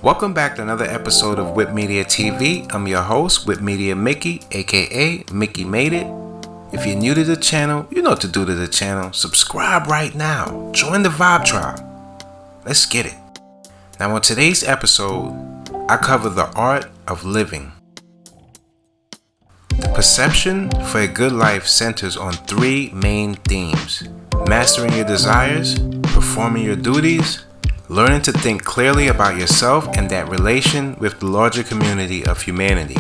Welcome back to another episode of Whip Media TV. I'm your host, Whip Media Mickey, aka Mickey Made It. If you're new to the channel, you know what to do to the channel. Subscribe right now. Join the Vibe Tribe. Let's get it. Now on today's episode, I cover the art of living. The perception for a good life centers on three main themes: mastering your desires, performing your duties, learning to think clearly about yourself and that relation with the larger community of humanity.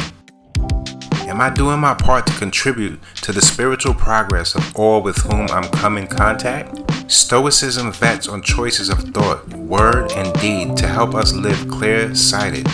Am I doing my part to contribute to the spiritual progress of all with whom I'm come in contact? Stoicism vets on choices of thought, word, and deed to help us live clear-sighted.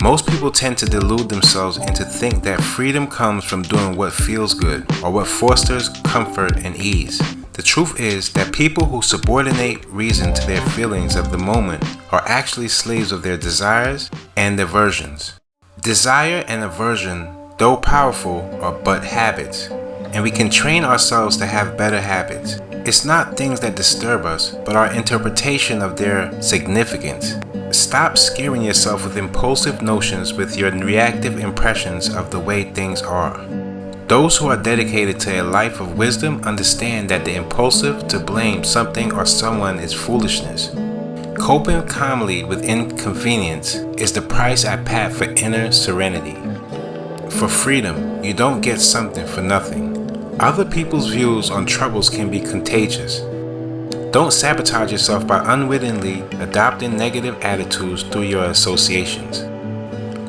Most people tend to delude themselves into think that freedom comes from doing what feels good or what fosters comfort and ease. The truth is that people who subordinate reason to their feelings of the moment are actually slaves of their desires and aversions. Desire and aversion, though powerful, are but habits, and we can train ourselves to have better habits. It's not things that disturb us, but our interpretation of their significance. Stop scaring yourself with impulsive notions with your reactive impressions of the way things are. Those who are dedicated to a life of wisdom understand that the impulsive to blame something or someone is foolishness. Coping calmly with inconvenience is the price I pay for inner serenity. For freedom, you don't get something for nothing. Other people's views on troubles can be contagious. Don't sabotage yourself by unwittingly adopting negative attitudes through your associations.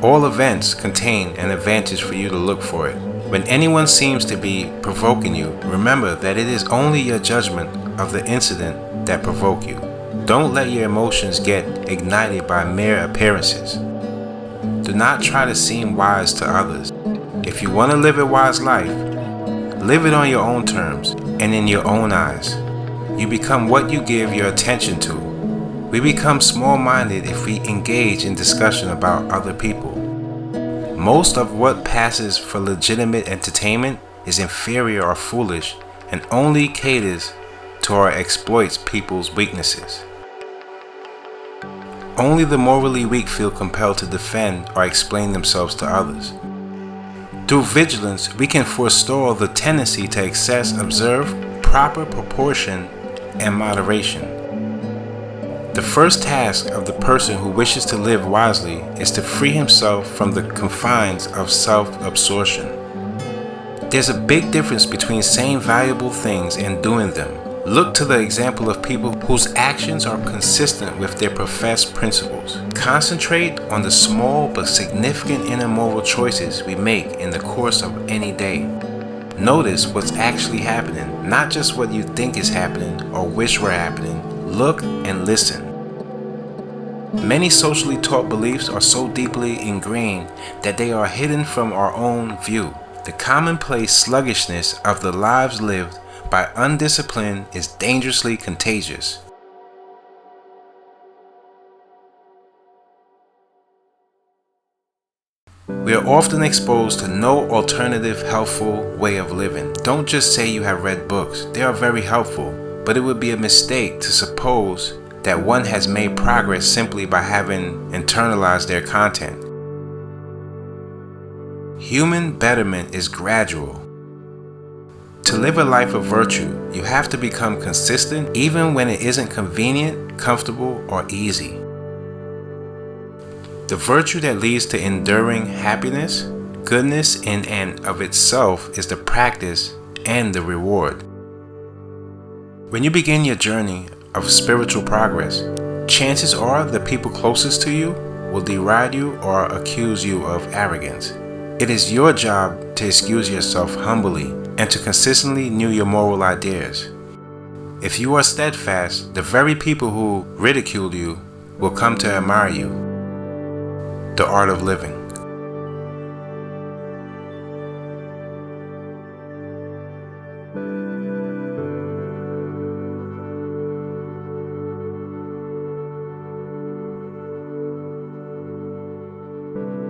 All events contain an advantage for you to look for it. When anyone seems to be provoking you, remember that it is only your judgment of the incident that provoke you. Don't let your emotions get ignited by mere appearances. Do not try to seem wise to others. If you want to live a wise life, live it on your own terms and in your own eyes. You become what you give your attention to. We become small-minded if we engage in discussion about other people. Most of what passes for legitimate entertainment is inferior or foolish and only caters to or exploits people's weaknesses. Only the morally weak feel compelled to defend or explain themselves to others. Through vigilance, we can forestall the tendency to excess, observe proper proportion and moderation. The first task of the person who wishes to live wisely is to free himself from the confines of self-absorption. There's a big difference between saying valuable things and doing them. Look to the example of people whose actions are consistent with their professed principles. Concentrate on the small but significant inner moral choices we make in the course of any day. Notice what's actually happening, not just what you think is happening or wish were happening. Look and listen. Many socially taught beliefs are so deeply ingrained that they are hidden from our own view. The commonplace sluggishness of the lives lived by undisciplined is dangerously contagious. We are often exposed to no alternative helpful way of living. Don't just say you have read books. They are very helpful, but it would be a mistake to suppose that one has made progress simply by having internalized their content. Human betterment is gradual. To live a life of virtue, you have to become consistent even when it isn't convenient, comfortable, or easy. The virtue that leads to enduring happiness, goodness in and of itself is the practice and the reward. When you begin your journey of spiritual progress, chances are the people closest to you will deride you or accuse you of arrogance. It is your job to excuse yourself humbly and to consistently renew your moral ideas. If you are steadfast, the very people who ridiculed you will come to admire you. The art of living.